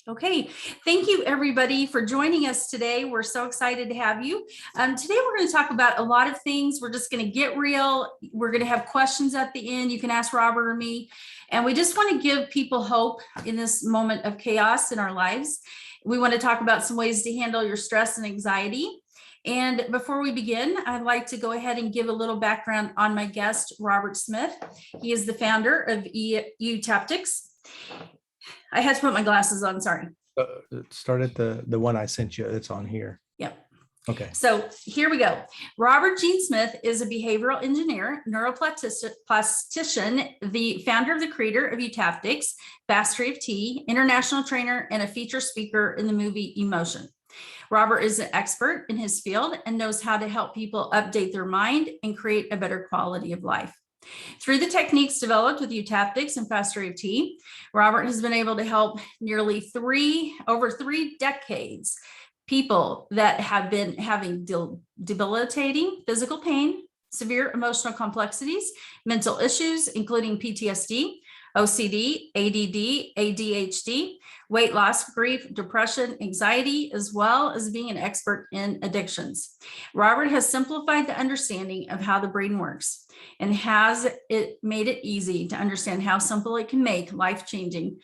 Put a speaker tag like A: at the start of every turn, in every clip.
A: Okay, thank you everybody for joining us today. We're so excited to have you. Today we're going to talk about a lot of things. We're just going to get real. We're going to have questions at the end. You can ask Robert or me. And we just want to give people hope in this moment of chaos in our lives. We want to talk about some ways to handle your stress and anxiety. And before we begin, I'd like to go ahead and give a little background on my guest, Robert Smith. He is the founder of Eutaptics. I had to put my glasses on, sorry.
B: Start at the one I sent you. It's on here.
A: Yep.
B: Okay.
A: So here we go. Robert Gene Smith is a behavioral engineer, neuroplastician, the founder of the creator of Eutaptics, FasterEFT, international trainer, and a feature speaker in the movie Emotion. Robert is an expert in his field and knows how to help people update their mind and create a better quality of life. Through the techniques developed with Eutaptics and FasterEFT, Robert has been able to help nearly over three decades people that have been having debilitating physical pain, severe emotional complexities, mental issues, including PTSD, OCD, ADD, ADHD, weight loss, grief, depression, anxiety, as well as being an expert in addictions. Robert has simplified the understanding of how the brain works and has it made it easy to understand how simple it can make life-changing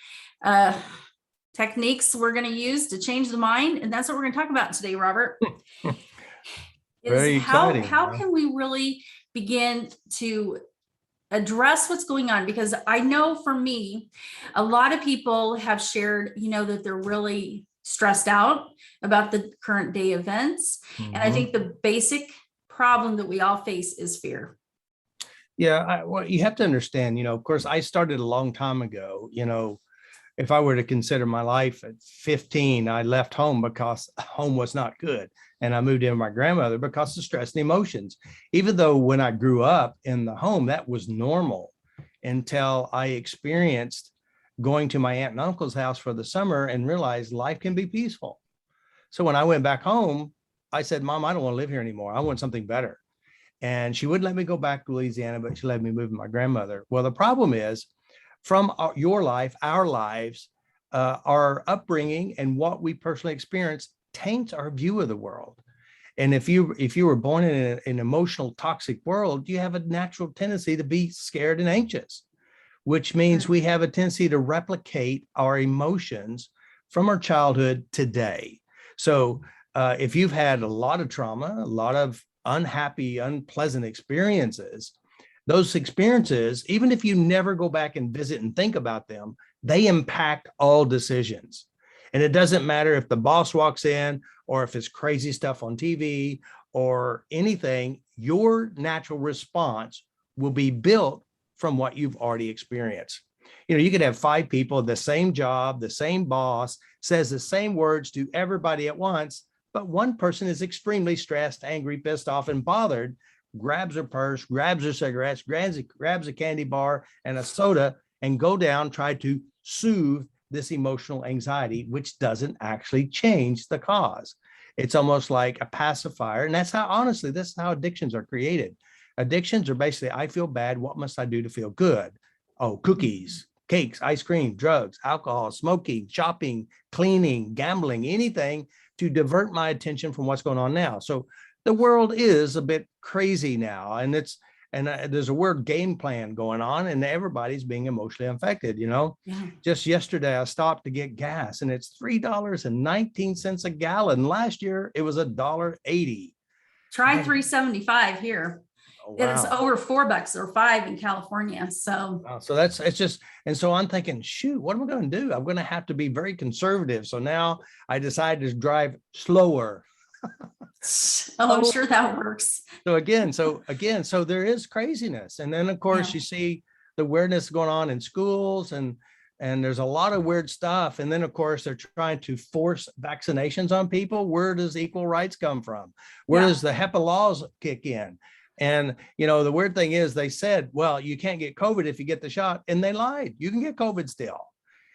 A: techniques we're going to use to change the mind. And that's what we're going to talk about today, Robert.
B: Very exciting.
A: How can we really begin to address what's going on? Because I know for me, a lot of people have shared, that they're really stressed out about the current day events. And I think the basic problem that we all face is fear.
B: Yeah, well, you have to understand, of course, I started a long time ago. If I were to consider my life at 15, I left home because home was not good. And I moved in with my grandmother because of stress and emotions. Even though when I grew up in the home, that was normal until I experienced going to my aunt and uncle's house for the summer and realized life can be peaceful. So when I went back home, I said, Mom, I don't want to live here anymore. I want something better. And she wouldn't let me go back to Louisiana, but she let me move with my grandmother. Well, the problem is from your life, our lives, our upbringing and what we personally experience taints our view of the world. And if you were born in an emotional, toxic world, you have a natural tendency to be scared and anxious, which means we have a tendency to replicate our emotions from our childhood today. So if you've had a lot of trauma, a lot of unhappy, unpleasant experiences, those experiences, even if you never go back and visit and think about them, they impact all decisions. And it doesn't matter if the boss walks in or if it's crazy stuff on TV or anything, your natural response will be built from what you've already experienced. You could have 5 people, the same job, the same boss, says the same words to everybody at once, but one person is extremely stressed, angry, pissed off, and bothered, grabs her purse, grabs her cigarettes, grabs a candy bar and a soda, and go down, try to soothe this emotional anxiety, which doesn't actually change the cause. It's almost like a pacifier. And that's how, honestly, this is how addictions are created. Addictions are basically, I feel bad. What must I do to feel good? Oh, cookies, cakes, ice cream, drugs, alcohol, smoking, shopping, cleaning, gambling, anything to divert my attention from what's going on now. So the world is a bit crazy now, and there's a weird game plan going on, and everybody's being emotionally affected. Yeah. Just yesterday, I stopped to get gas, and it's $3.19 a gallon. Last year, it was $1.80.
A: Try $3.75 here.
B: Oh, wow.
A: It's over $4 or $5 in California. So,
B: wow. So it's just, and so I'm thinking, shoot, what am I going to do? I'm going to have to be very conservative. So now I decided to drive slower.
A: Oh, I'm sure that works.
B: So there is craziness. And then of course you see the weirdness going on in schools, and there's a lot of weird stuff. And then of course they're trying to force vaccinations on people. Where does equal rights come from? Where does the HEPA laws kick in? And the weird thing is they said, well, you can't get COVID if you get the shot, and they lied. You can get COVID still.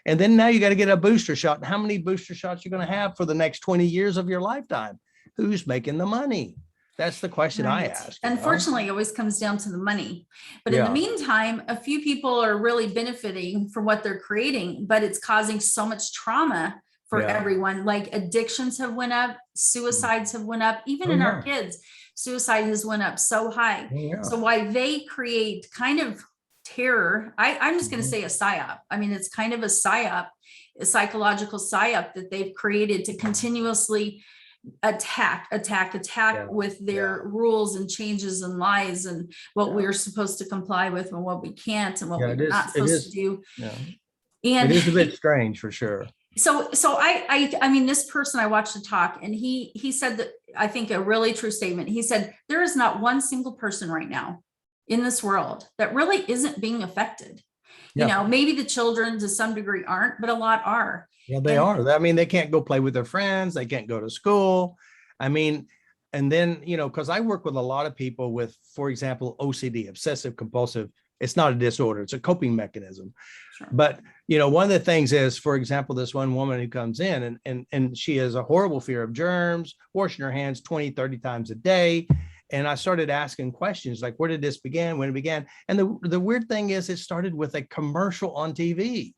B: And then now you got to get a booster shot. And how many booster shots you're going to have for the next 20 years of your lifetime? Who's making the money? That's the question I ask.
A: Unfortunately, it always comes down to the money. But in the meantime, a few people are really benefiting from what they're creating, but it's causing so much trauma for
B: Yeah.
A: everyone. Like addictions have went up, suicides have went up, even
B: Oh,
A: in
B: yeah.
A: our kids, suicide has went up so high.
B: Oh, yeah.
A: So why they create kind of terror, I'm just going to say a psyop. I mean, it's kind of a psyop, a psychological psyop that they've created to continuously attack
B: Yeah.
A: with their rules and changes and lies and what we're supposed to comply with and what we can't and what
B: Yeah,
A: we're not
B: it
A: supposed to
B: is.
A: do.
B: Yeah.
A: And
B: It is a bit strange for sure.
A: so I mean, this person, I watched the talk, and he said that, I think, a really true statement. He said, there is not one single person right now in this world that really isn't being affected. You
B: Yeah.
A: know, maybe the children to some degree aren't, but a lot are.
B: Yeah, they
A: And
B: are. I mean, they can't go play with their friends. They can't go to school. I mean, and then, because I work with a lot of people with, for example, OCD, obsessive compulsive. It's not a disorder. It's a coping mechanism.
A: Sure.
B: But, one of the things is, for example, this one woman who comes in and she has a horrible fear of germs, washing her hands 20, 30 times a day. And I started asking questions like, where did this begin? When it began? And the weird thing is, it started with a commercial on TV.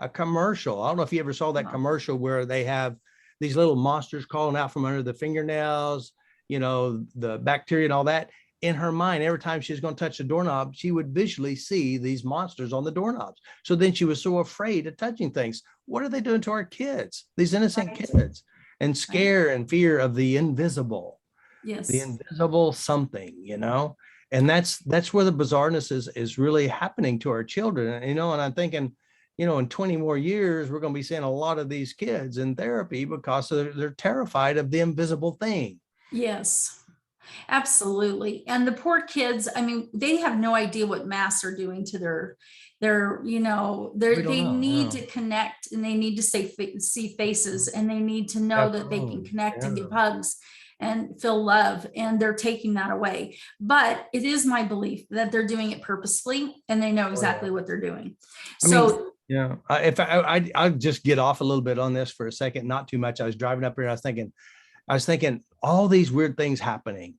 B: A commercial. I don't know if you ever saw that commercial where they have these little monsters crawling out from under the fingernails, the bacteria and all that. In her mind, every time she was going to touch the doorknob, she would visually see these monsters on the doorknobs. So then she was so afraid of touching things. What are they doing to our kids, these innocent kids? And scare and fear of the invisible.
A: Yes.
B: The invisible something, and that's where the bizarreness is really happening to our children. And I'm thinking, in 20 more years, we're going to be seeing a lot of these kids in therapy because they're terrified of the invisible thing.
A: Yes, absolutely. And the poor kids, I mean, they have no idea what masks are doing to they need to connect, and they need to see faces, and they need to know that they can connect and give hugs and feel love, and they're taking that away. But it is my belief that they're doing it purposefully, and they know exactly what they're doing.
B: Yeah, if I'll just get off a little bit on this for a second, not too much. I was driving up here, I was thinking all these weird things happening.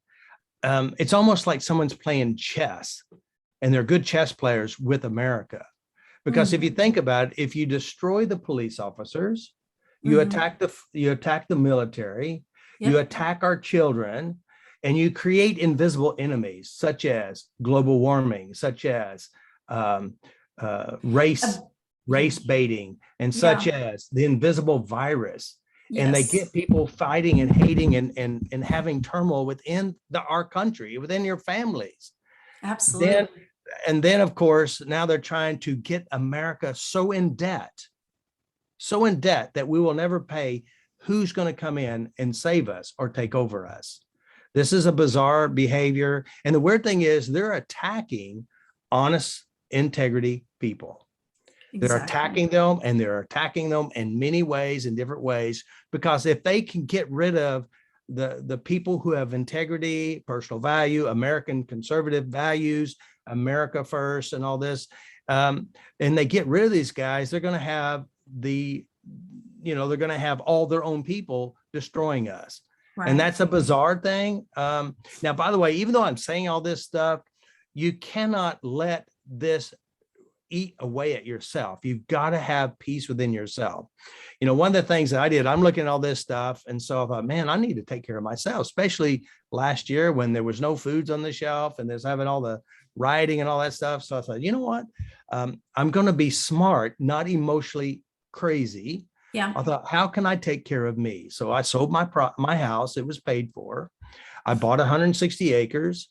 B: It's almost like someone's playing chess, and they're good chess players with America. Because if you think about it, if you destroy the police officers, you attack the military, you attack our children, and you create invisible enemies such as global warming, such as race baiting, and such as the invisible virus. And they get people fighting and hating and having turmoil within our country, within your families.
A: Absolutely.
B: Then, of course, now they're trying to get America so in debt that we will never pay. Who's going to come in and save us or take over us? This is a bizarre behavior. And the weird thing is, they're attacking honest, integrity people. They're attacking them, and they're attacking them in many ways, in different ways, because if they can get rid of the people who have integrity, personal value, American conservative values, America first, and all this, and they get rid of these guys, they're going to have they're going to have all their own people destroying us. Right. And that's a bizarre thing. Now, by the way, even though I'm saying all this stuff, you cannot let this eat away at yourself. You've got to have peace within yourself. One of the things that I did, I'm looking at all this stuff. And so I thought, man, I need to take care of myself, especially last year when there was no foods on the shelf and there's having all the rioting and all that stuff. So I thought, you know what? I'm going to be smart, not emotionally crazy.
A: Yeah.
B: I thought, how can I take care of me? So I sold my house. It was paid for. I bought 160 acres.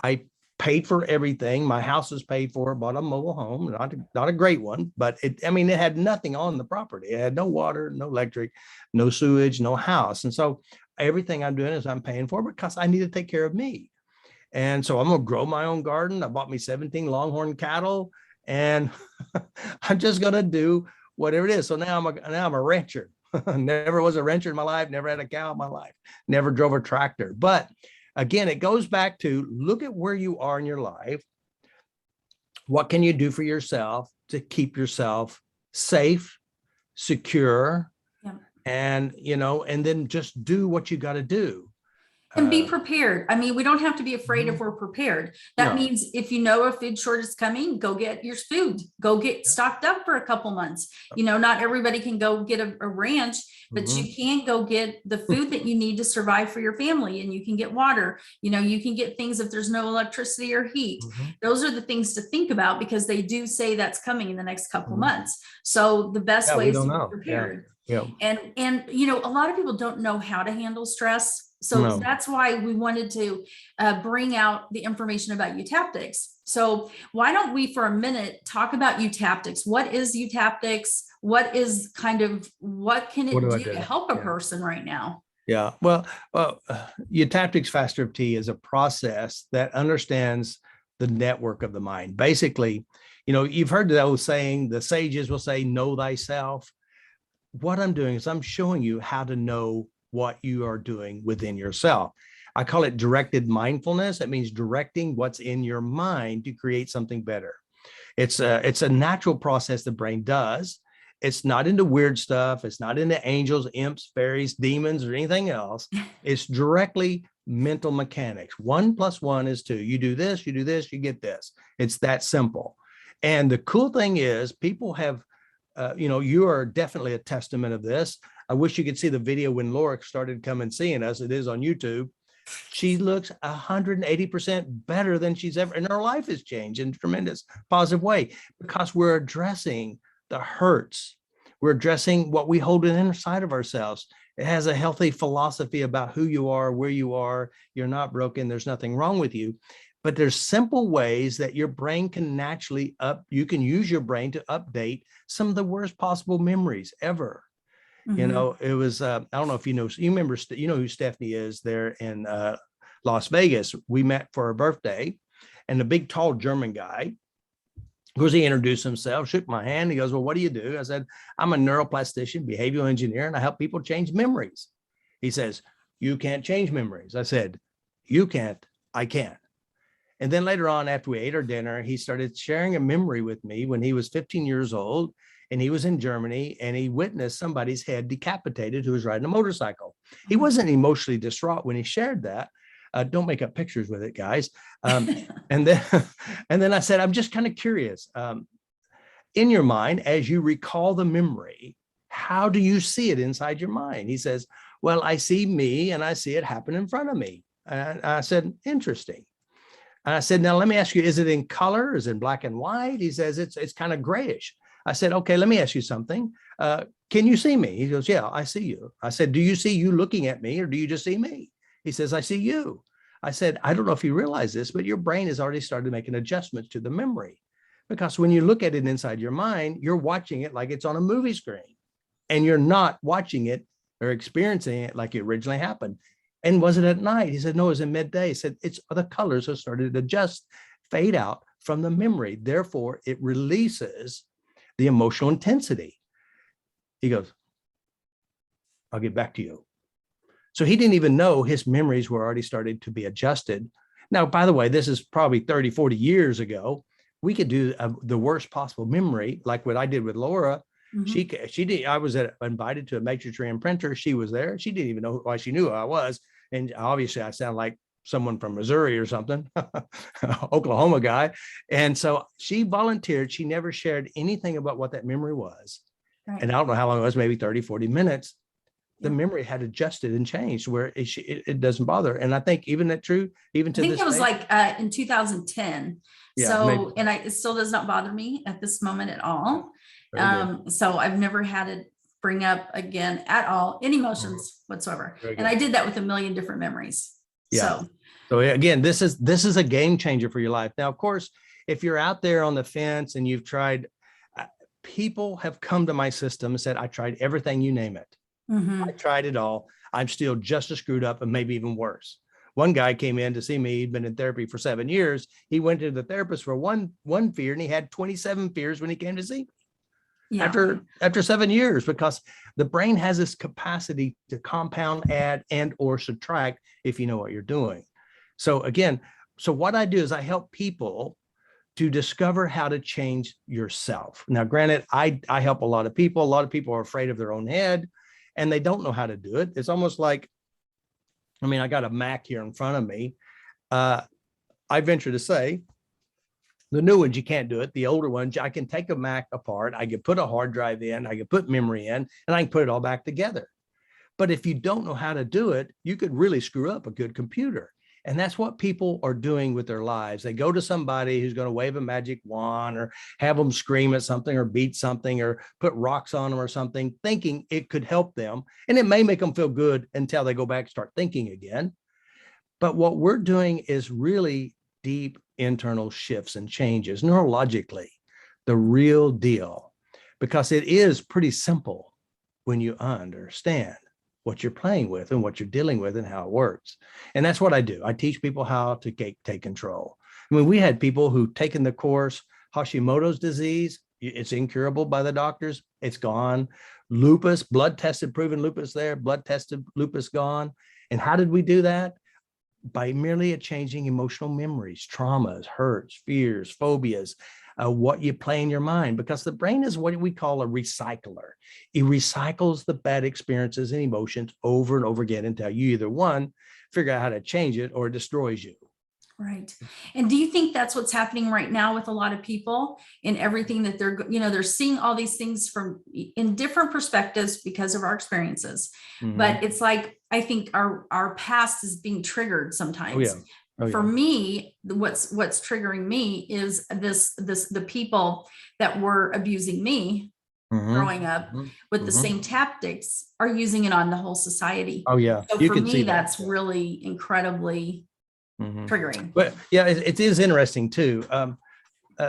B: I paid for everything. My house was paid for. Bought a mobile home, not a great one, but it had nothing on the property. It had no water, no electric, no sewage, no house. And so everything I'm doing is I'm paying for because I need to take care of me. And so I'm going to grow my own garden. I bought me 17 Longhorn cattle, and I'm just going to do whatever it is. So now I'm a rancher. Never was a rancher in my life. Never had a cow in my life. Never drove a tractor. But again, it goes back to look at where you are in your life. What can you do for yourself to keep yourself safe, secure, and then just do what you got to do.
A: And be prepared. I mean, we don't have to be afraid if we're prepared. That
B: No.
A: means if you know a food shortage is coming, go get your food, go get stocked up for a couple months. You know, not everybody can go get a ranch, but you can go get the food that you need to survive for your family, and you can get water. You know, you can get things if there's no electricity or heat. Those are the things to think about, because they do say that's coming in the next couple months. So the best way is to be prepared. And you know, a lot of people don't know how to handle stress. So that's why we wanted to bring out the information about Eutaptics. So why don't we for a minute talk about Eutaptics? What is Eutaptics? What is what can it do to help a person right now?
B: Yeah, well, Eutaptics FasterEFT is a process that understands the network of the mind. Basically, you know, you've heard the old saying, the sages will say, know thyself. What I'm doing is I'm showing you how to know what you are doing within yourself. I call it directed mindfulness. That means directing what's in your mind to create something better. It's a natural process the brain does. It's not into weird stuff. It's not into angels, imps, fairies, demons, or anything else. It's directly mental mechanics. 1 + 1 is 2. You do this, you get this. It's that simple. And the cool thing is people have, you know, you are definitely a testament of this. I wish you could see the video when Laura started coming seeing us. It is on YouTube. She looks 180% better than she's ever, and her life has changed in a tremendous positive way, because we're addressing the hurts. We're addressing what we hold inside of ourselves. It has a healthy philosophy about who you are, where you are. You're not broken. There's nothing wrong with you. But there's simple ways that your brain can naturally you can use your brain to update some of the worst possible memories ever. You know, it was, I don't know if you know, you remember, you know who Stephanie is there in Las Vegas. We met for her birthday, and the big, tall German guy, of course, he introduced himself, shook my hand. He goes, well, what do you do? I said, I'm a neuroplastician, behavioral engineer, and I help people change memories. He says, you can't change memories. I said, you can't, I can. And then later on, after we ate our dinner, he started sharing a memory with me when he was 15 years old. And he was in Germany, and he witnessed somebody's head decapitated who was riding a motorcycle. He wasn't emotionally distraught when he shared that. Don't make up pictures with it, guys. And then I said, I'm just kind of curious. In your mind, as you recall the memory, how do you see it inside your mind? He says, well, I see me, and I see it happen in front of me. And I said, interesting. And I said, now let me ask you, is it in color? Is it in black and white? He says, it's kind of grayish. I said, okay, let me ask you something. Can you see me? He goes, yeah, I see you. I said, do you see you looking at me, or do you just see me? He says, I see you. I said, I don't know if you realize this, but your brain has already started making adjustments to the memory, because when you look at it inside your mind, you're watching it like it's on a movie screen, and you're not watching it or experiencing it like it originally happened. And was it at night? He said, no, it was in midday. He said, it's the colors have started to adjust, fade out from the memory. Therefore, it releases the emotional intensity. He goes, I'll get back to you. So he didn't even know his memories were already started to be adjusted. Now, by the way, this is probably 30, 40 years ago. We could do the worst possible memory, like what I did with Laura. She did. I was invited to a matrix and printer. She was there. She didn't even know why. She knew who I was. And obviously I sound like someone from Missouri or something, Oklahoma guy. And so she volunteered. She never shared anything about what that memory was. Right. And I don't know how long it was, maybe 30, 40 minutes. The memory had adjusted and changed where it doesn't bother. And I think even that true, even to this day. I think
A: it was like in 2010. Yeah, so, maybe. And it still does not bother me at this moment at all. So I've never had it bring up again at all, any emotions whatsoever. And I did that with a million different memories.
B: Yeah. So again, this is a game changer for your life. Now, of course, if you're out there on the fence and you've tried, people have come to my system and said, I tried everything, you name it. I tried it all. I'm still just as screwed up and maybe even worse. One guy came in to see me. He'd been in therapy for 7 years. He went to the therapist for one fear, and he had 27 fears when he came to see me. Yeah. After 7 years, because the brain has this capacity to compound, add, and or subtract if you know what you're doing. So again, so what I do is I help people to discover how to change yourself. Now, granted, I help a lot of people. A lot of people are afraid of their own head, and they don't know how to do it. It's almost like I mean, I got a Mac here in front of me. I venture to say the new ones, you can't do it. The older ones, I can take a Mac apart. I can put a hard drive in, I can put memory in, and I can put it all back together. But if you don't know how to do it, you could really screw up a good computer. And that's what people are doing with their lives. They go to somebody who's going to wave a magic wand or have them scream at something or beat something or put rocks on them or something, thinking it could help them. And it may make them feel good until they go back and start thinking again. But what we're doing is really deep internal shifts and changes neurologically, the real deal, because it is pretty simple when you understand what you're playing with and what you're dealing with and how it works. And that's what I do. I teach people how to take control. I mean, we had people who've taken the course, Hashimoto's disease, it's incurable by the doctors, it's gone. Lupus, blood tested, proven lupus there, blood tested, lupus gone. And how did we do that? By merely changing emotional memories, traumas, hurts, fears, phobias, what you play in your mind, because the brain is what we call a recycler. It recycles the bad experiences and emotions over and over again until you either one, figure out how to change it, or it destroys you.
A: Right. And do you think that's what's happening right now with a lot of people in everything that they're seeing all these things from in different perspectives because of our experiences.
B: Mm-hmm.
A: But it's like, I think our past is being triggered sometimes.
B: Oh, yeah. Oh,
A: For
B: yeah.
A: me, what's triggering me is the people that were abusing me
B: Mm-hmm.
A: growing up with the same tactics are using it on the whole society.
B: Oh, yeah.
A: So
B: You
A: for
B: can
A: me,
B: see
A: that's really incredibly triggering.
B: But yeah, it is interesting too.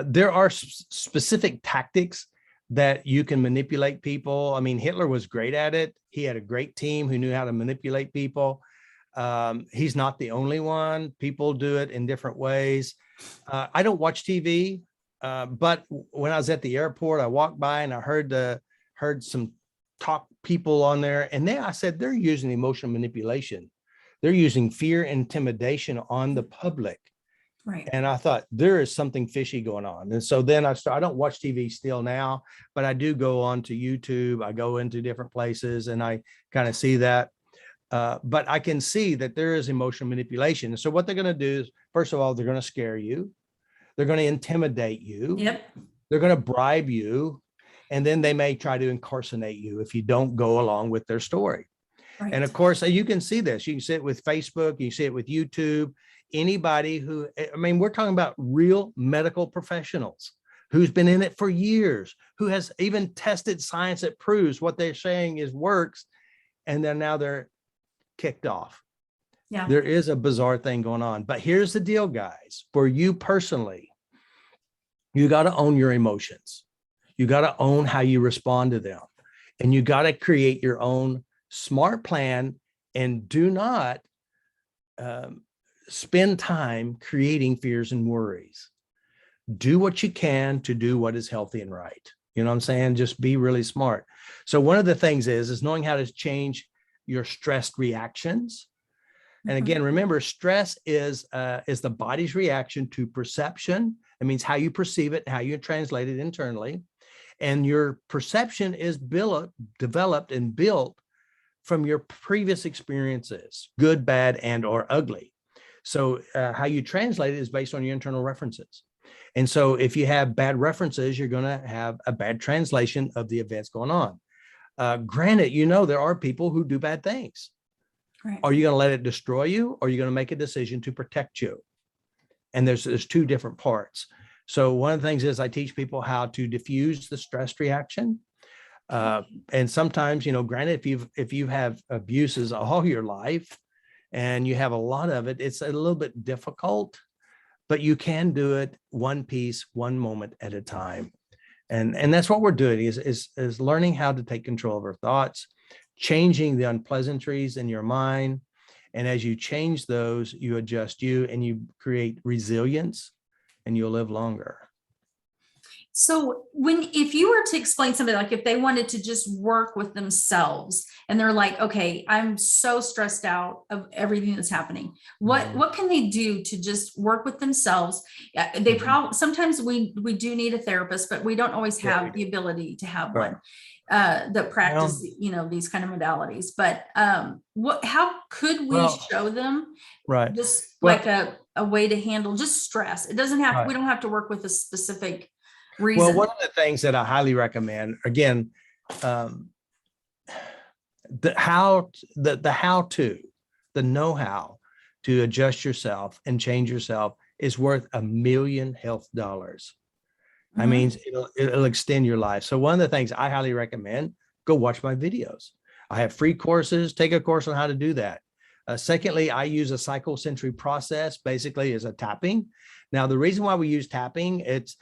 B: There are specific tactics that you can manipulate people. I mean, Hitler was great at it. He had a great team who knew how to manipulate people. He's not the only one. People do it in different ways. I don't watch TV, but when I was at the airport, I walked by and I heard some talk people on there, and I said they're using emotional manipulation. They're using fear and intimidation on the public.
A: Right.
B: And I thought there is something fishy going on. And so then I don't watch TV still now, but I do go on to YouTube. I go into different places and I kind of see that. But I can see that there is emotional manipulation. And so what they're going to do is, first of all, they're going to scare you. They're going to intimidate you.
A: Yep.
B: They're going to bribe you. And then they may try to incarcerate you if you don't go along with their story.
A: Right.
B: And of course, you can see this. You can see it with Facebook. You see it with YouTube. Anybody who, I mean, we're talking about real medical professionals who's been in it for years, who has even tested science that proves what they're saying is works. And then now they're kicked off.
A: Yeah.
B: There is a bizarre thing going on. But here's the deal, guys. For you personally, you got to own your emotions. You got to own how you respond to them. And you got to create your own smart plan, and do not spend time creating fears and worries. Do what you can to do what is healthy and right. You know what I'm saying? Just be really smart. So one of the things is knowing how to change your stressed reactions. And again, remember, stress is the body's reaction to perception. It means how you perceive it, how you translate it internally. And your perception is developed and built from your previous experiences, good, bad, and or ugly. So how you translate it is based on your internal references. And so if you have bad references, you're going to have a bad translation of the events going on. Granted, there are people who do bad things.
A: Right.
B: Are you going to let it destroy you, or are you going to make a decision to protect you? And there's two different parts. So one of the things is I teach people how to diffuse the stress reaction. And sometimes, granted, if you have abuses all your life and you have a lot of it, it's a little bit difficult, but you can do it one piece, one moment at a time. And that's what we're doing is learning how to take control of our thoughts, changing the unpleasantries in your mind. And as you change those, you adjust you and you create resilience and you'll live longer.
A: So if you were to explain somebody, like if they wanted to just work with themselves and they're like, okay, I'm so stressed out of everything that's happening. What can they do to just work with themselves? They probably, sometimes we do need a therapist, but we don't always have the ability to have
B: Right.
A: one that practice, these kind of modalities. But how could we show them
B: right.
A: just like a way to handle just stress? It doesn't have, we don't have to work with a specific reason.
B: Well, one of the things that I highly recommend, again, the know-how to adjust yourself and change yourself is worth $1 million health dollars. I mean, it'll extend your life. So one of the things I highly recommend, go watch my videos. I have free courses, take a course on how to do that. Secondly, I use a psychosensory process, basically as a tapping. Now, the reason why we use tapping, it's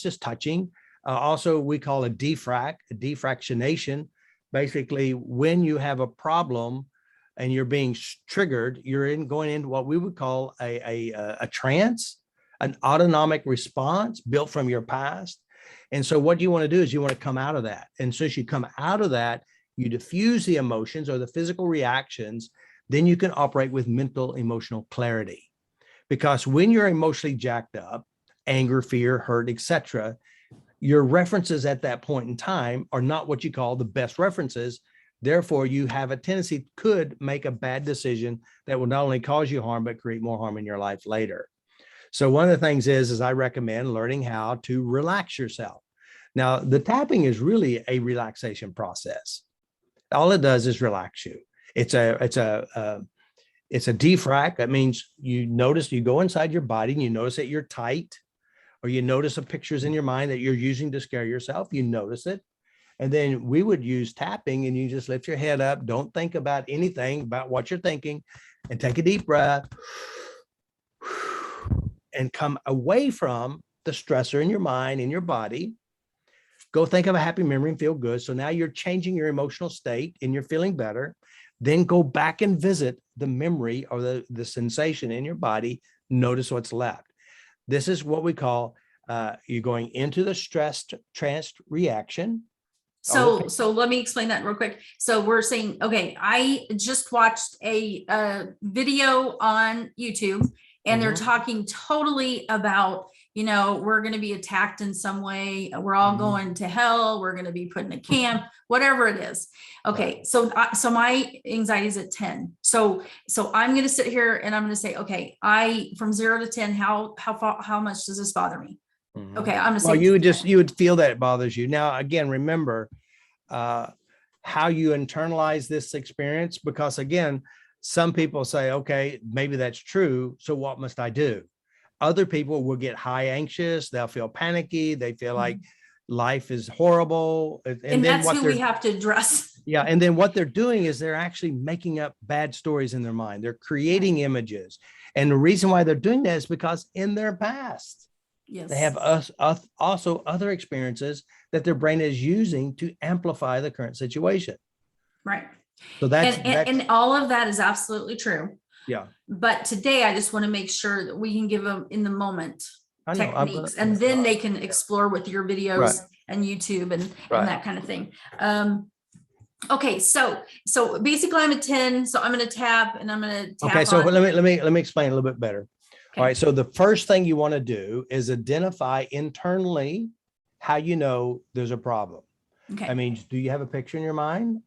B: just touching. Also, we call a defractionation. Basically, when you have a problem and you're being triggered, you're going into what we would call a trance, an autonomic response built from your past. And so what you want to do is you want to come out of that. And so as you come out of that, you diffuse the emotions or the physical reactions, then you can operate with mental emotional clarity. Because when you're emotionally jacked up, anger, fear, hurt, etc., your references at that point in time are not what you call the best references. Therefore, you have a tendency, could make a bad decision that will not only cause you harm, but create more harm in your life later. So one of the things is I recommend learning how to relax yourself. Now, the tapping is really a relaxation process. All it does is relax you. It's a defrag. That means you notice, you go inside your body and you notice that you're tight, or you notice the pictures in your mind that you're using to scare yourself. You notice it. And then we would use tapping, and you just lift your head up. Don't think about anything about what you're thinking, and take a deep breath and come away from the stressor in your mind, in your body. Go think of a happy memory and feel good. So now you're changing your emotional state and you're feeling better. Then go back and visit the memory or the sensation in your body. Notice what's left. This is what we call you're going into the stressed trance reaction.
A: So let me explain that real quick. So we're saying, okay, I just watched a video on YouTube, and they're talking totally about, we're going to be attacked in some way. We're all going to hell. We're going to be put in a camp, whatever it is. Okay. So my anxiety is at 10. So I'm going to sit here and I'm going to say, okay, from 0 to 10, how much does this bother me? Okay. I'm going to say,
B: well, you would feel that it bothers you. Now, again, remember how you internalize this experience, because again, some people say, okay, maybe that's true. So what must I do? Other people will get high anxious. They'll feel panicky. They feel like life is horrible. And then
A: that's who we have to address.
B: Yeah. And then what they're doing is they're actually making up bad stories in their mind. They're creating images. And the reason why they're doing that is because in their past, they have also other experiences that their brain is using to amplify the current situation.
A: Right.
B: So
A: and all of that is absolutely true.
B: Yeah.
A: But today I just want to make sure that we can give them in the moment techniques, and then they can explore with your videos and YouTube and that kind of thing. Okay. So basically I'm a 10, so I'm going to tap and I'm going to tap.
B: Okay. So let me explain a little bit better. Okay. All right. So the first thing you want to do is identify internally how you know there's a problem. Okay. I mean, do you have a picture in your mind?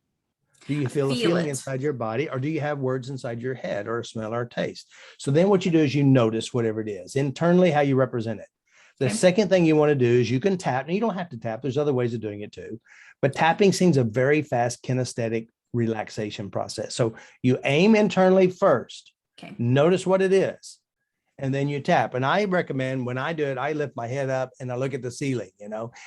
B: Do you feel a feeling inside your body, or do you have words inside your head, or a smell or a taste? So then what you do is you notice whatever it is internally, how you represent it. The second thing you want to do is you can tap, and you don't have to tap. There's other ways of doing it too, but tapping seems a very fast kinesthetic relaxation process. So you aim internally first, notice what it is, and then you tap. And I recommend, when I do it, I lift my head up and I look at the ceiling,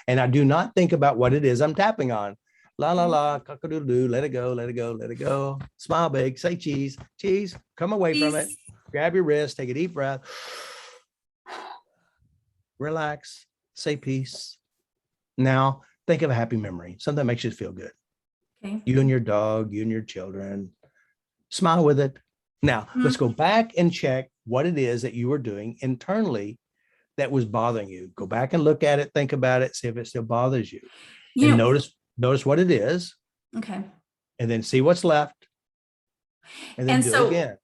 B: and I do not think about what it is I'm tapping on. La, la, la, cock-a-doodle-doo, let it go, let it go, let it go. Smile big, say cheese, cheese, come away from it. Grab your wrist, take a deep breath. Relax, say peace. Now, think of a happy memory, something that makes you feel good. Okay. You and your dog, you and your children. Smile with it. Now, let's go back and check what it is that you are doing internally that was bothering you. Go back and look at it, think about it, see if it still bothers you.
A: You
B: And
A: know,
B: notice what it is,
A: okay.
B: and then see what's left, and then
A: And
B: do it
A: so
B: again.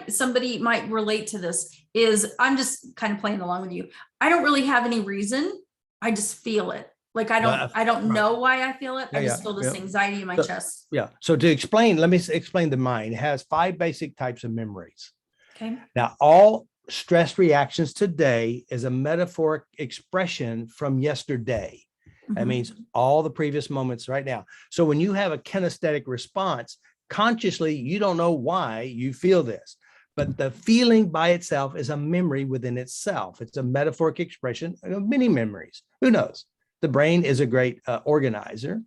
A: somebody might relate to this, is I'm just kind of playing along with you. I don't really have any reason. I just feel it. Like I don't
B: Right.
A: know why I feel it. I
B: Yeah,
A: just feel this
B: yeah.
A: anxiety in my
B: So,
A: chest.
B: yeah. So to explain, let me explain the mind. It has 5 basic types of memories.
A: Okay.
B: Now, all stress reactions today is a metaphoric expression from yesterday. That
A: Mhm.
B: means all the previous moments right now. So when you have a kinesthetic response, consciously, you don't know why you feel this, but the feeling by itself is a memory within itself. It's a metaphoric expression of many memories. Who knows? The brain is a great organizer.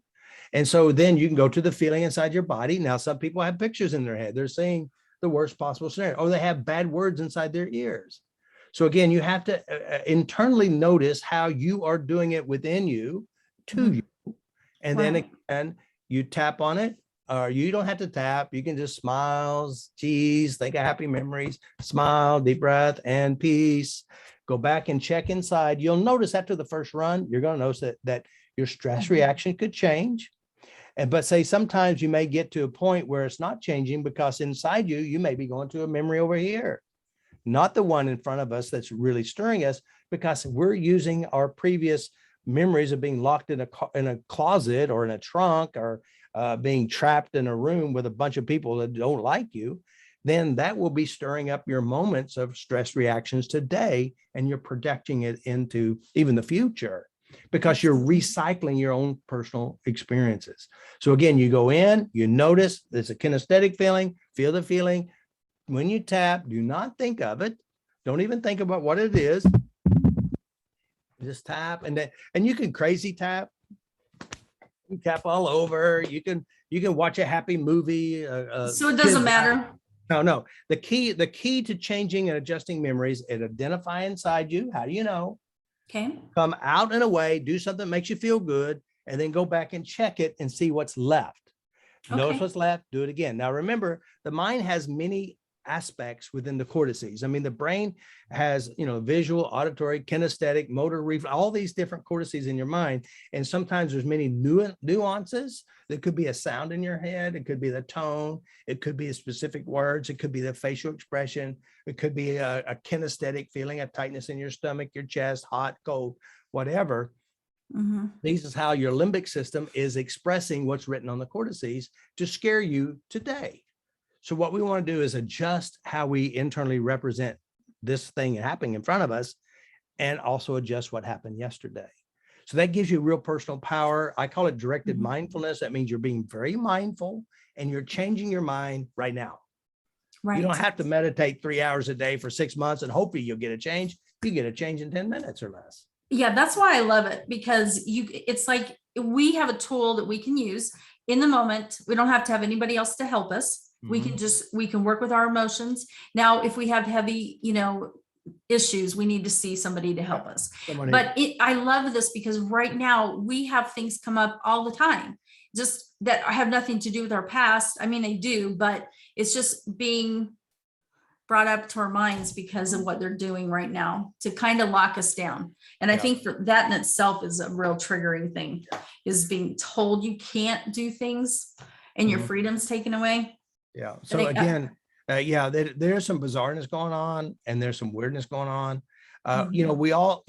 B: And so then you can go to the feeling inside your body. Now, some people have pictures in their head. They're seeing the worst possible scenario, or they have bad words inside their ears. So again, you have to internally notice how you are doing it within you to
A: Mhm.
B: you. And then
A: Right.
B: again, you tap on it, or you don't have to tap. You can just smile, cheese, think of happy memories, smile, deep breath, and peace. Go back and check inside. You'll notice after the first run, you're going to notice that your stress reaction could change. But say sometimes you may get to a point where it's not changing because inside you, you may be going to a memory over here, not the one in front of us that's really stirring us, because we're using our previous memories of being locked in a closet or in a trunk, or being trapped in a room with a bunch of people that don't like you. Then that will be stirring up your moments of stress reactions today, and you're projecting it into even the future, because you're recycling your own personal experiences. So again, you go in, you notice there's a kinesthetic feeling, feel the feeling. When you tap, do not think of it. Don't even think about what it is. Just tap, and you can crazy tap. You tap all over. You can watch a happy movie.
A: So it doesn't matter.
B: No. The key to changing and adjusting memories is identify inside you. How do you know?
A: Okay.
B: Come out and away, do something that makes you feel good, and then go back and check it and see what's left. Notice
A: Okay.
B: what's left, do it again. Now, remember, the mind has many aspects within the cortices. I mean, the brain has, visual, auditory, kinesthetic, motor, all these different cortices in your mind. And sometimes there's many nuances. There could be a sound in your head. It could be the tone. It could be a specific words. It could be the facial expression. It could be a kinesthetic feeling, a tightness in your stomach, your chest, hot, cold, whatever.
A: Mhm.
B: This is how your limbic system is expressing what's written on the cortices to scare you today. So what we want to do is adjust how we internally represent this thing happening in front of us, and also adjust what happened yesterday. So that gives you real personal power. I call it directed
A: Mhm.
B: mindfulness. That means you're being very mindful and you're changing your mind right now.
A: Right.
B: You don't have to meditate 3 hours a day for 6 months and hopefully you'll get a change. You get a change in 10 minutes or less.
A: Yeah, that's why I love it, because it's like we have a tool that we can use in the moment. We don't have to have anybody else to help us. We can work with our emotions. Now, if we have heavy, issues, we need to see somebody to help us. But I love this because right now we have things come up all the time, just that have nothing to do with our past. I mean, they do, but it's just being brought up to our minds because of what they're doing right now to kind of lock us down. And I think for that in itself is a real triggering thing, is being told you can't do things and your freedom's taken away.
B: Yeah. So again, there's some bizarreness going on, and there's some weirdness going on. We all,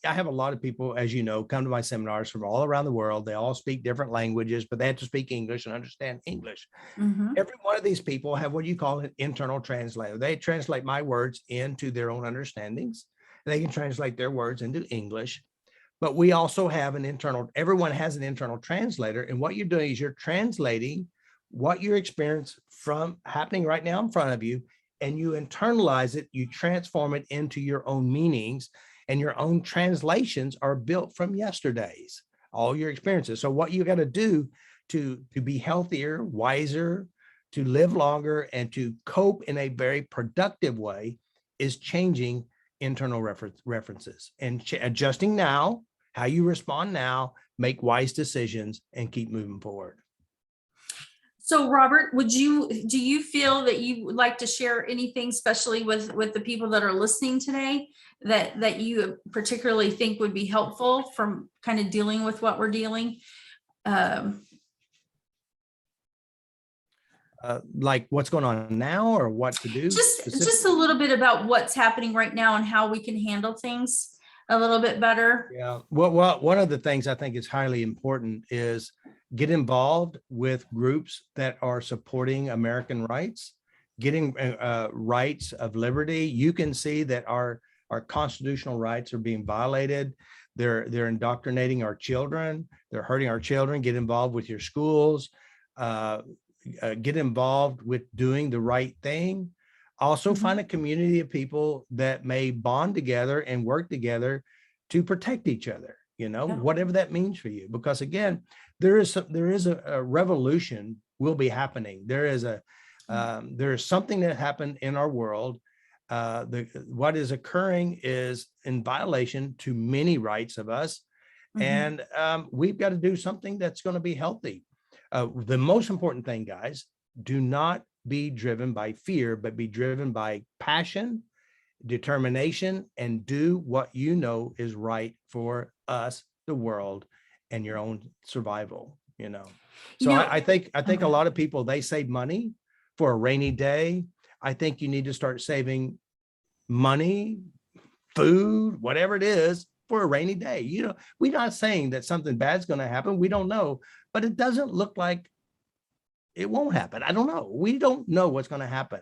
B: I have a lot of people, as you know, come to my seminars from all around the world. They all speak different languages, but they have to speak English and understand English. Every one of these people have what you call an internal translator. They translate my words into their own understandings. They can translate their words into English. But we also have everyone has an internal translator. And what you're doing is you're translating what you experience from happening right now in front of you, and you internalize it, you transform it into your own meanings, and your own translations are built from yesterday's, all your experiences. So what you got to do to be healthier, wiser, to live longer, and to cope in a very productive way is changing internal references and adjusting now, how you respond now, make wise decisions, and keep moving forward.
A: So Robert, do you feel that you would like to share anything, especially with the people that are listening today, that you particularly think would be helpful from kind of dealing with what we're dealing?
B: Like what's going on now or what to do?
A: Just a little bit about what's happening right now and how we can handle things a little bit better.
B: Yeah. Well, one of the things I think is highly important is get involved with groups that are supporting American rights, getting rights of liberty. You can see that our constitutional rights are being violated. They're indoctrinating our children. They're hurting our children. Get involved with your schools. Get involved with doing the right thing. Also find a community of people that may bond together and work together to protect each other, whatever that means for you. Because again, there is a revolution will be happening. There is something that happened in our world. What is occurring is in violation to many rights of us. And we've got to do something that's going to be healthy. The most important thing, guys, do not be driven by fear, but be driven by passion, determination, and do what you know is right for us, the world, and your own survival. So I think a lot of people, they save money for a rainy day. I think you need to start saving money, food, whatever it is, for a rainy day. We're not saying that something bad's going to happen. We don't know, but it doesn't look like it won't happen. I don't know. We don't know what's going to happen.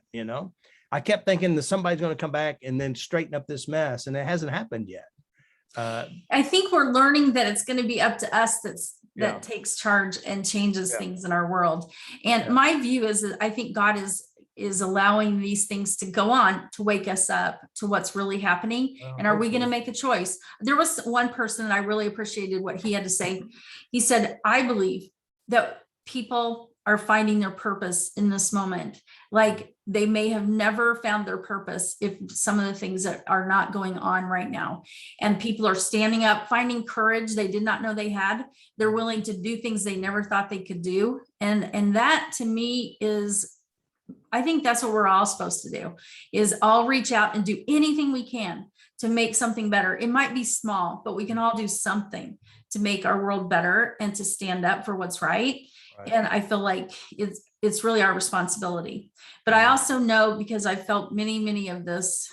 B: I kept thinking that somebody's going to come back and then straighten up this mess, and it hasn't happened yet.
A: I think we're learning that it's going to be up to us that takes charge and changes things in our world. And my view is that I think God is allowing these things to go on to wake us up to what's really happening. And are we going to make a choice? There was one person that I really appreciated what he had to say. He said, I believe that people are finding their purpose in this moment. Like they may have never found their purpose if some of the things that are not going on right now. And people are standing up, finding courage they did not know they had. They're willing to do things they never thought they could do. And that to me is, I think that's what we're all supposed to do, is all reach out and do anything we can to make something better. It might be small, but we can all do something to make our world better and to stand up for what's right. And I feel like it's really our responsibility. But I also know, because I felt many of this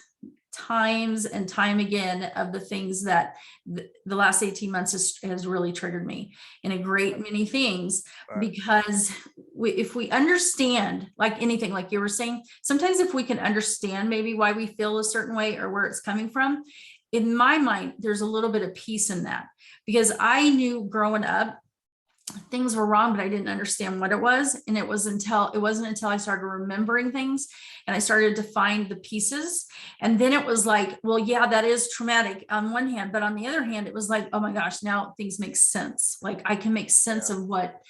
A: times and time again, of the things that the last 18 months has really triggered me in a great many things. Because if we understand, like anything, like you were saying, sometimes if we can understand maybe why we feel a certain way or where it's coming from, in my mind, there's a little bit of peace in that. Because I knew growing up, things were wrong, but I didn't understand what it was. And it wasn't until I started remembering things and I started to find the pieces. And then it was like, well, yeah, that is traumatic on one hand, but on the other hand, it was like, oh my gosh, now things make sense. Like I can make sense of what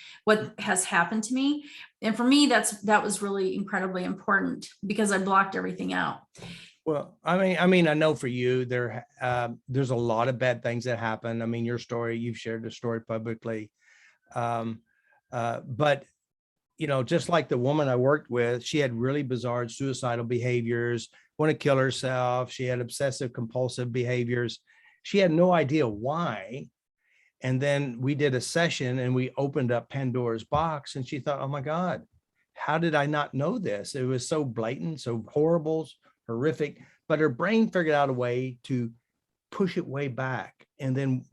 A: has happened to me. And for me, that was really incredibly important, because I blocked everything out.
B: Well, I mean, I know for you, there's a lot of bad things that happen. I mean, your story, you've shared the story publicly. But just like the woman I worked with, she had really bizarre suicidal behaviors, want to kill herself. She had obsessive compulsive behaviors. She had no idea why. And then we did a session and we opened up Pandora's box, and she thought, oh my God, how did I not know this? It was so blatant, so horrible, horrific, but her brain figured out a way to push it way back. And then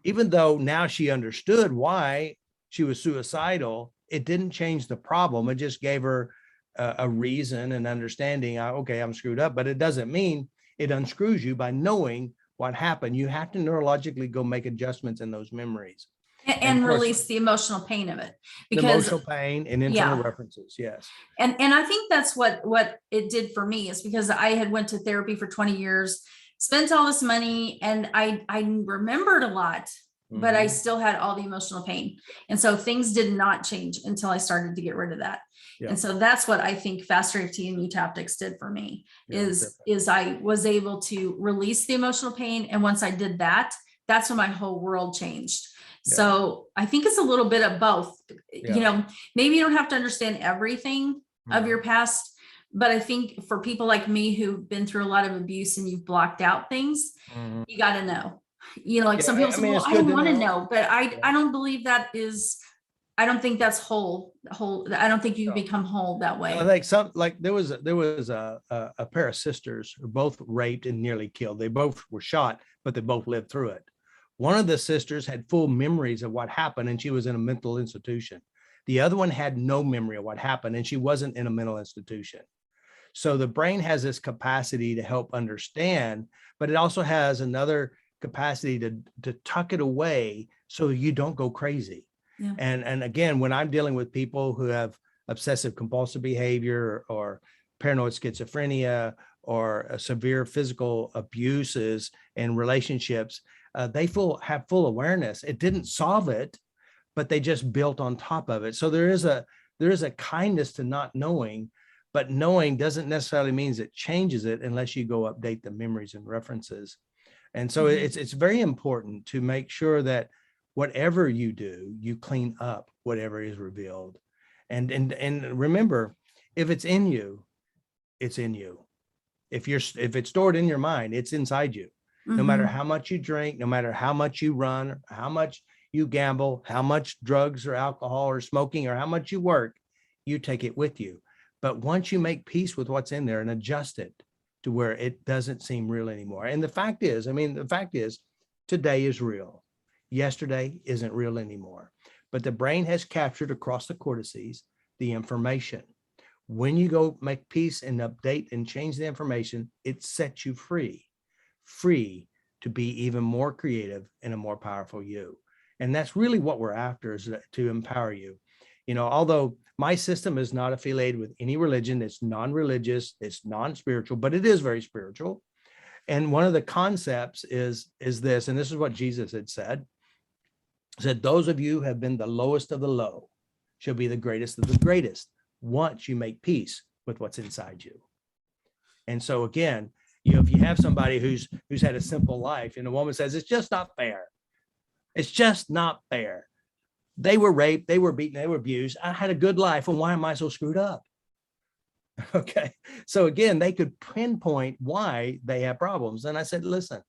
B: even though now she understood why she was suicidal, it didn't change the problem. It just gave her a reason and understanding. Okay, I'm screwed up, but it doesn't mean it unscrews you by knowing what happened. You have to neurologically go make adjustments in those memories.
A: And release the emotional pain of it.
B: Because emotional pain and internal references, yes. And
A: I think that's what it did for me, is because I had went to therapy for 20 years, spent all this money, and I remembered a lot, but I still had all the emotional pain. And so things did not change until I started to get rid of that. Yeah. And so that's what I think FasterEFT and Eutaptics did for me, is I was able to release the emotional pain. And once I did that, that's when my whole world changed.
B: Yeah.
A: So I think it's a little bit of both.
B: Yeah.
A: You know, maybe you don't have to understand everything of
B: Mhm.
A: your past, but I think for people like me who've been through a lot of abuse and you've blocked out things,
B: Mhm.
A: you got to know. You know, like
B: Yeah,
A: some people
B: I
A: say,
B: mean,
A: well,
B: it's
A: I
B: good
A: don't
B: to
A: want to
B: know.
A: know, but
B: Yeah.
A: I don't believe that is, I don't think that's whole. I don't think you
B: No.
A: become whole that way.
B: I think some, like there was a pair of sisters who both raped and nearly killed. They both were shot, but they both lived through it. One of the sisters had full memories of what happened, and she was in a mental institution. The other one had no memory of what happened, and she wasn't in a mental institution. So the brain has this capacity to help understand, but it also has another capacity to tuck it away so you don't go crazy.
A: Yeah.
B: And again, when I'm dealing with people who have obsessive compulsive behavior or paranoid schizophrenia or severe physical abuses in relationships, they have full awareness. It didn't solve it, but they just built on top of it. So there is a kindness to not knowing, but knowing doesn't necessarily means it changes it unless you go update the memories and references. And so it's very important to make sure that whatever you do, you clean up whatever is revealed. And remember, if it's in you, it's in you. If it's stored in your mind, it's inside you. No matter how much you drink, no matter how much you run, how much you gamble, how much drugs or alcohol or smoking, or how much you work, you take it with you. But once you make peace with what's in there and adjust it to where it doesn't seem real anymore. And the fact is, today is real. Yesterday isn't real anymore. But the brain has captured across the cortices the information. When you go make peace and update and change the information, it sets you free to be even more creative and a more powerful you. And that's really what we're after, is to empower you. You know, although my system is not affiliated with any religion, it's non-religious, it's non-spiritual, but it is very spiritual. And one of the concepts is this, and this is what Jesus had said, those of you who have been the lowest of the low shall be the greatest of the greatest once you make peace with what's inside you. And so again, you know, if you have somebody who's had a simple life and a woman says, it's just not fair. It's just not fair. They were raped, they were beaten, they were abused. I had a good life. And why am I so screwed up? Okay. So again, they could pinpoint why they have problems. And I said, listen,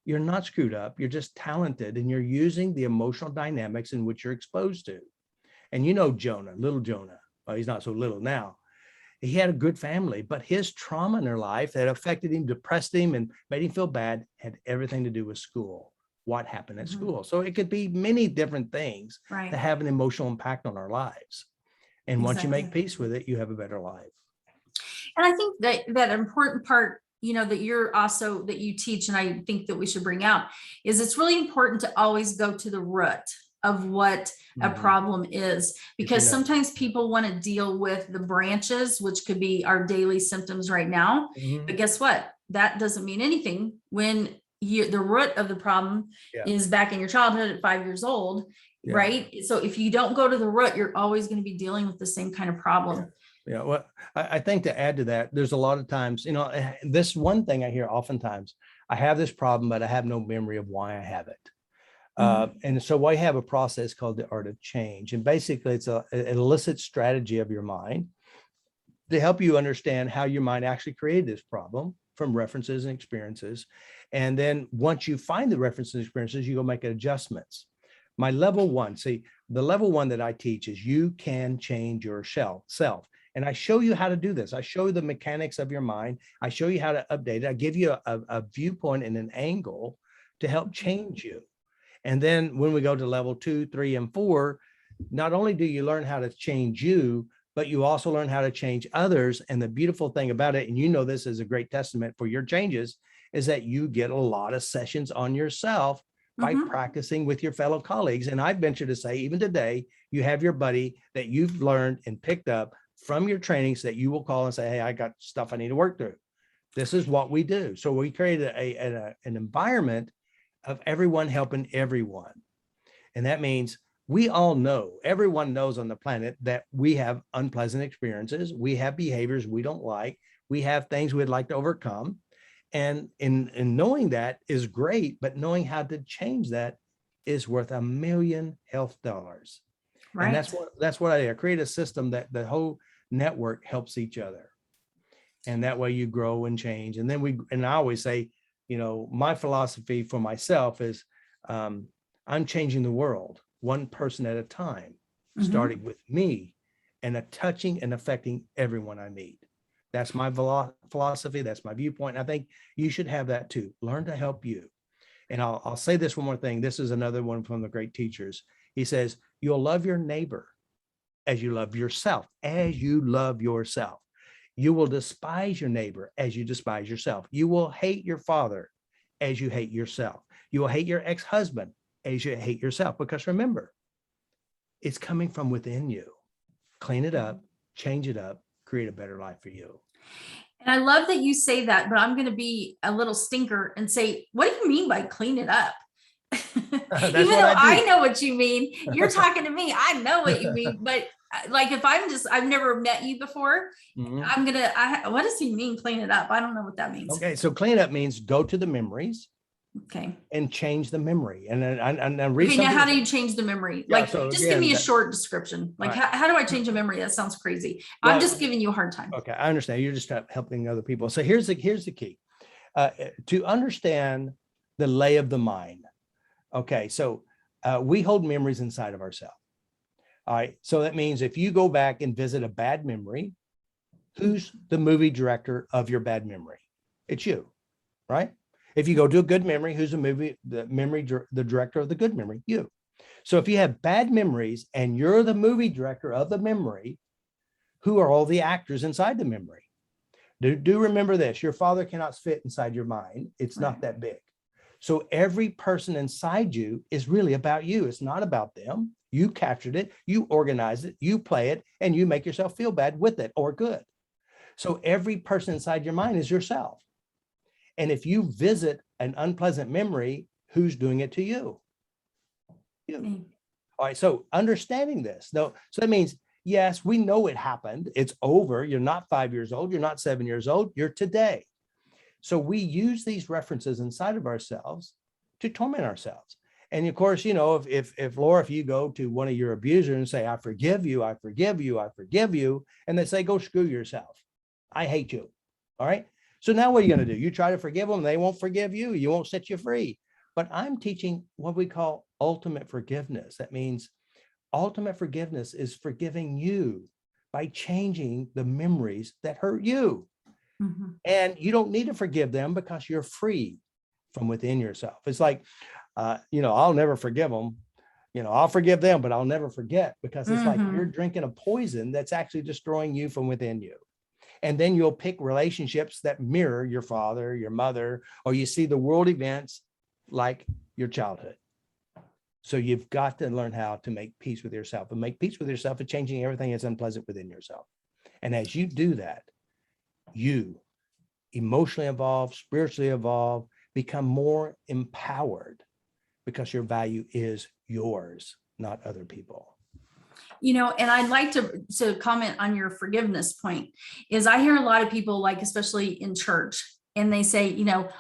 B: you're not screwed up. You're just talented and you're using the emotional dynamics in which you're exposed to. And you know, Jonah, little Jonah, well, he's not so little now. He had a good family, but his trauma in their life that affected him, depressed him, and made him feel bad had everything to do with school. What happened at school? So it could be many different things that have an emotional impact on our lives. And once you make peace with it, you have a better life.
A: And I think that important part, you know, that you teach, and I think that we should bring out, is it's really important to always go to the root of what a problem is, because sometimes people want to deal with the branches, which could be our daily symptoms right now. But guess what? That doesn't mean anything when the root of the problem is back in your childhood at 5 years old, right? So if you don't go to the root, you're always going to be dealing with the same kind of problem.
B: Yeah, well, I think to add to that, there's a lot of times, you know, this one thing I hear oftentimes, I have this problem, but I have no memory of why I have it. And so I have a process called the art of change. And basically it's an illicit strategy of your mind to help you understand how your mind actually created this problem from references and experiences. And then once you find the references and experiences, you go make adjustments. My level one, the level one that I teach is you can change your self. And I show you how to do this. I show you the mechanics of your mind. I show you how to update it. I give you a viewpoint and an angle to help change you. And then when we go to level 2, 3, and 4, not only do you learn how to change you, but you also learn how to change others. And the beautiful thing about it, and you know this is a great testament for your changes, is that you get a lot of sessions on yourself by practicing with your fellow colleagues. And I venture to say, even today, you have your buddy that you've learned and picked up from your trainings that you will call and say, hey, I got stuff I need to work through. This is what we do. So we created an environment of everyone helping everyone. And that means we all know, everyone knows on the planet that we have unpleasant experiences. We have behaviors we don't like. We have things we'd like to overcome. And in knowing that is great, but knowing how to change that is worth $1 million health dollars. And
A: Right.
B: that's what I did. I create a system that the whole network helps each other. And that way you grow and change. And then and I always say, my philosophy for myself is I'm changing the world one person at a time, starting with me and touching and affecting everyone I meet. That's my philosophy. That's my viewpoint. And I think you should have that too. Learn to help you. And I'll say this one more thing. This is another one from the great teachers. He says, you'll love your neighbor as you love yourself, as you love yourself. You will despise your neighbor as you despise yourself. You will hate your father as you hate yourself. You will hate your ex-husband as you hate yourself. Because remember, it's coming from within you. Clean it up, change it up, create a better life for you.
A: And I love that you say that, but I'm going to be a little stinker and say, what do you mean by clean it up? Even though I know what you mean, you're talking to me. I know what you mean, but like if I've never met you before, what does he mean clean it up? I don't know what that means.
B: Okay, so clean up means go to the memories.
A: Okay.
B: And change the memory. And
A: okay, now how do you change the memory?
B: Yeah,
A: like,
B: so
A: just
B: again,
A: give me a short description. Like,
B: right.
A: how do I change a memory? That sounds crazy.
B: Well,
A: I'm just giving you a hard time.
B: Okay, I understand. You're just helping other people. So here's the key. To understand the lay of the mind. Okay, so we hold memories inside of ourselves. All right, so that means if you go back and visit a bad memory, who's the movie director of your bad memory? It's you, right? If you go to a good memory, who's the director of the good memory? You. So if you have bad memories and you're the movie director of the memory, who are all the actors inside the memory? Do remember this, your father cannot fit inside your mind. It's not that big. So every person inside you is really about you. It's not about them. You captured it, you organize it, you play it, and you make yourself feel bad with it or good. So every person inside your mind is yourself. And if you visit an unpleasant memory, who's doing it to you? You. All right, so understanding this, so that means, yes, we know it happened. It's over. You're not 5 years old. You're not 7 years old. You're today. So we use these references inside of ourselves to torment ourselves. And of course, if Laura, if you go to one of your abusers and say, I forgive you, I forgive you, I forgive you, and they say, go screw yourself. I hate you. All right. So now what are you going to do? You try to forgive them. They won't forgive you. You won't set you free. But I'm teaching what we call ultimate forgiveness. That means ultimate forgiveness is forgiving you by changing the memories that hurt you. And you don't need to forgive them because you're free from within yourself. It's like, I'll never forgive them. I'll forgive them, but I'll never forget, because it's like you're drinking a poison that's actually destroying you from within you. And then you'll pick relationships that mirror your father, your mother, or you see the world events like your childhood. So you've got to learn how to make peace with yourself, and make peace with yourself is changing everything that's unpleasant within yourself. And as you do that, you emotionally evolve, spiritually evolve, become more empowered, because your value is yours, not other people.
A: And I'd like to comment on your forgiveness point. Is I hear a lot of people, like, especially in church, and they say,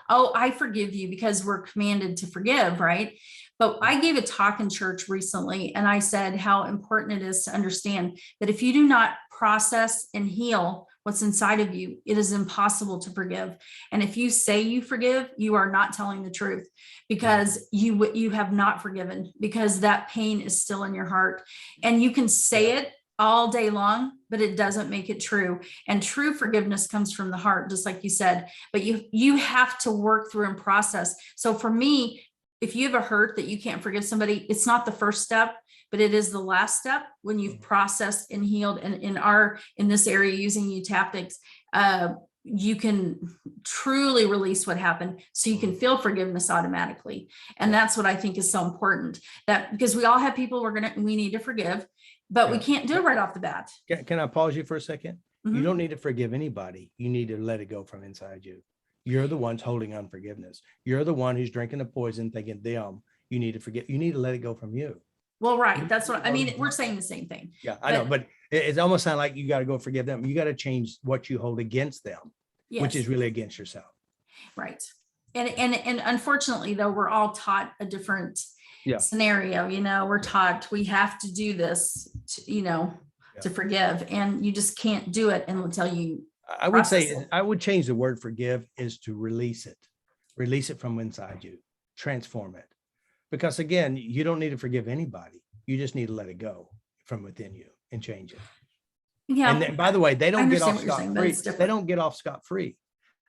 A: oh, I forgive you, because we're commanded to forgive, right? But I gave a talk in church recently, and I said how important it is to understand that if you do not process and heal what's inside of you, it is impossible to forgive. And if you say you forgive, you are not telling the truth, because you have not forgiven, because that pain is still in your heart. And you can say it all day long, but it doesn't make it true. And true forgiveness comes from the heart, just like you said, but you have to work through and process. So for me, if you have a hurt that you can't forgive somebody, it's not the first step, but it is the last step when you've processed and healed. And in this area, using Eutaptics, you can truly release what happened, so you can feel forgiveness automatically. And that's what I think is so important, that because we all have people we need to forgive, but we can't do it right off the bat.
B: Can I pause you for a second? You don't need to forgive anybody. You need to let it go from inside you. You're the ones holding unforgiveness. You're the one who's drinking the poison, thinking them. You need to forget. You need to let it go from you.
A: Well, right. That's what I mean. We're saying the same thing.
B: Yeah, I know, but it almost sounds like you got to go forgive them. You got to change what you hold against them, which is really against yourself.
A: Right. And unfortunately, though, we're all taught a different
B: Yeah.
A: scenario, we're taught we have to do this, to forgive, and you just can't do it until you
B: I would say,
A: process it.
B: I would change the word forgive is to release it from inside you, transform it. Because again, you don't need to forgive anybody. You just need to let it go from within you and change it.
A: Yeah.
B: And then, by the way, they
A: I
B: don't get
A: understand
B: off
A: what you're saying, but
B: scot-free.
A: it's different.
B: They don't get off scot-free.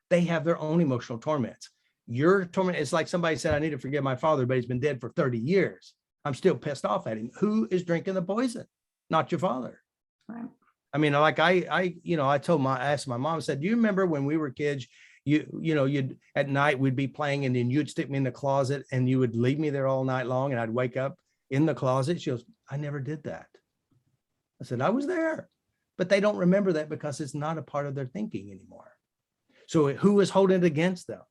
B: They have their own emotional torments. Your torment is like somebody said, I need to forgive my father, but he's been dead for 30 years. I'm still pissed off at him. Who is drinking the poison? Not your father.
A: Right.
B: I mean, like I asked my mom, said, do you remember when we were kids, you'd at night we'd be playing and then you'd stick me in the closet and you would leave me there all night long and I'd wake up in the closet. She goes, I never did that. I said, I was there, but they don't remember that because it's not a part of their thinking anymore. So who is holding it against them?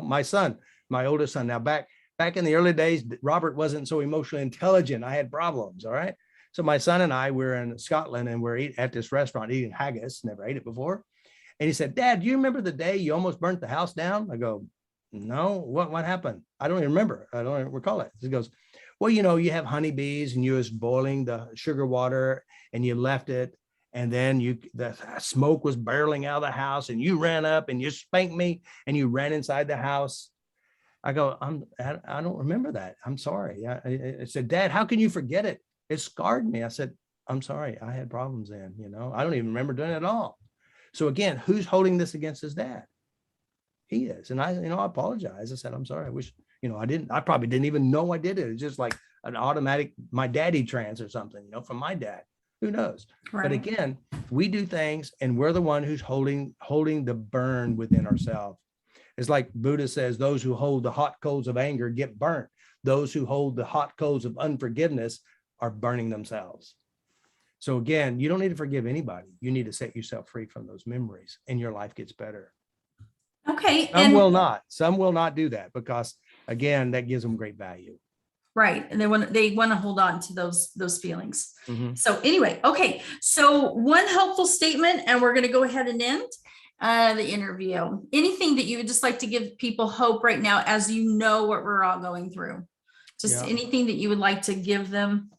B: My son, my oldest son. Now back in the early days, Robert wasn't so emotionally intelligent. I had problems. All right. So my son and I were in Scotland and we're at this restaurant eating haggis, never ate it before. And he said, Dad, do you remember the day you almost burnt the house down? I go, no, what happened? I don't even remember. I don't even recall it. He goes, well, you have honeybees and you was boiling the sugar water and you left it. And then the smoke was barreling out of the house and you ran up and you spanked me and you ran inside the house. I go, I don't remember that. I'm sorry. I said, Dad, how can you forget it? It scarred me. I said, I'm sorry. I had problems then, I don't even remember doing it at all. So again, who's holding this against his dad? He is. And I apologize. I said, I'm sorry. I wish, I probably didn't even know I did it. It's just like an automatic, my daddy trance or something, from my dad. Who knows?
A: Right.
B: But again, we do things and we're the one who's holding the burn within ourselves. It's like Buddha says, those who hold the hot coals of anger get burnt. Those who hold the hot coals of unforgiveness are burning themselves. So again, you don't need to forgive anybody. You need to set yourself free from those memories and your life gets better.
A: Okay.
B: Some will not do that because again, that gives them great value.
A: Right. And they want to hold on to those feelings.
B: Mm-hmm.
A: So anyway, okay. So one helpful statement, and we're going to go ahead and end the interview. Anything that you would just like to give people hope right now, as you know what we're all going through? Just anything that you would like to give them?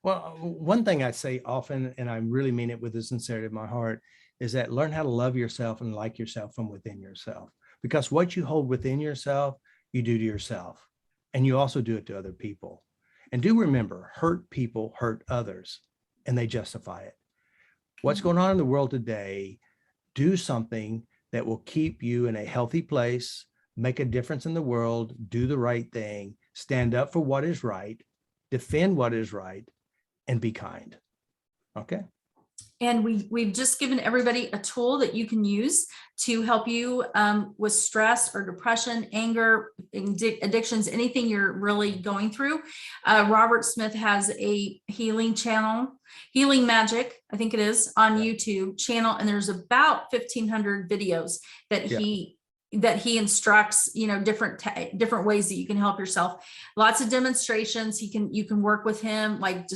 B: Well, one thing I say often, and I really mean it with the sincerity of my heart, is that learn how to love yourself and like yourself from within yourself. Because what you hold within yourself, you do to yourself. And you also do it to other people. And do remember, hurt people hurt others, and they justify it. What's going on in the world today, do something that will keep you in a healthy place, make a difference in the world, do the right thing, stand up for what is right, defend what is right, and be kind. Okay.
A: And we've just given everybody a tool that you can use to help you with stress or depression, anger, addictions, anything you're really going through. Robert Smith has a healing channel, Healing Magic, I think it is, on YouTube channel. And there's about 1,500 videos that he instructs, different ways that you can help yourself. Lots of demonstrations. You can work with him. Like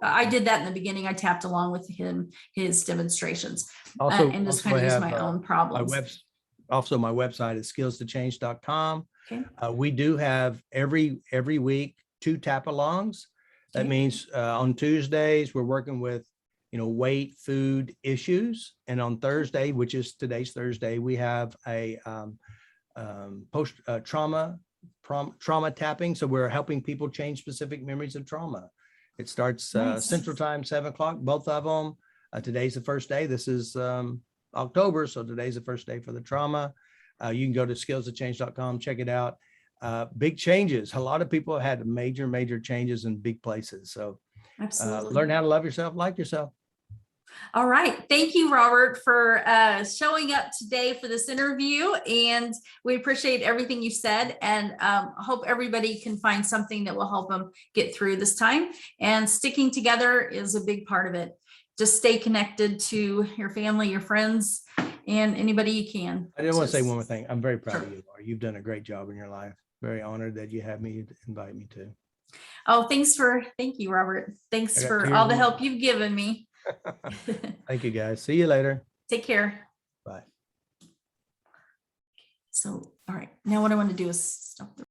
A: I did that in the beginning. I tapped along with him, his demonstrations, and just kind of use my own problems.
B: My website is skillstochange.com.
A: Okay.
B: We do have every week 2 tap alongs. That means on Tuesdays, we're working with weight, food issues. And on Thursday, which is today's Thursday, we have a post trauma tapping. So we're helping people change specific memories of trauma. It starts Central Time, 7:00, both of them. Today's the first day. This is October. So today's the first day for the trauma. You can go to skillstochange.com, check it out. Big changes. A lot of people have had major changes in big places. So learn how to love yourself, like yourself.
A: All right. Thank you, Robert, for showing up today for this interview. And we appreciate everything you said, and hope everybody can find something that will help them get through this time. And sticking together is a big part of it. Just stay connected to your family, your friends, and anybody you can.
B: I just want to say one more thing. I'm very proud of you, Laura. You've done a great job in your life. Very honored that you have me to invite me to.
A: Oh, thank you, Robert. Thanks for all the help you've given me.
B: Thank you, guys. See you later.
A: Take care.
B: Bye.
A: So, all right. Now what I want to do is stop the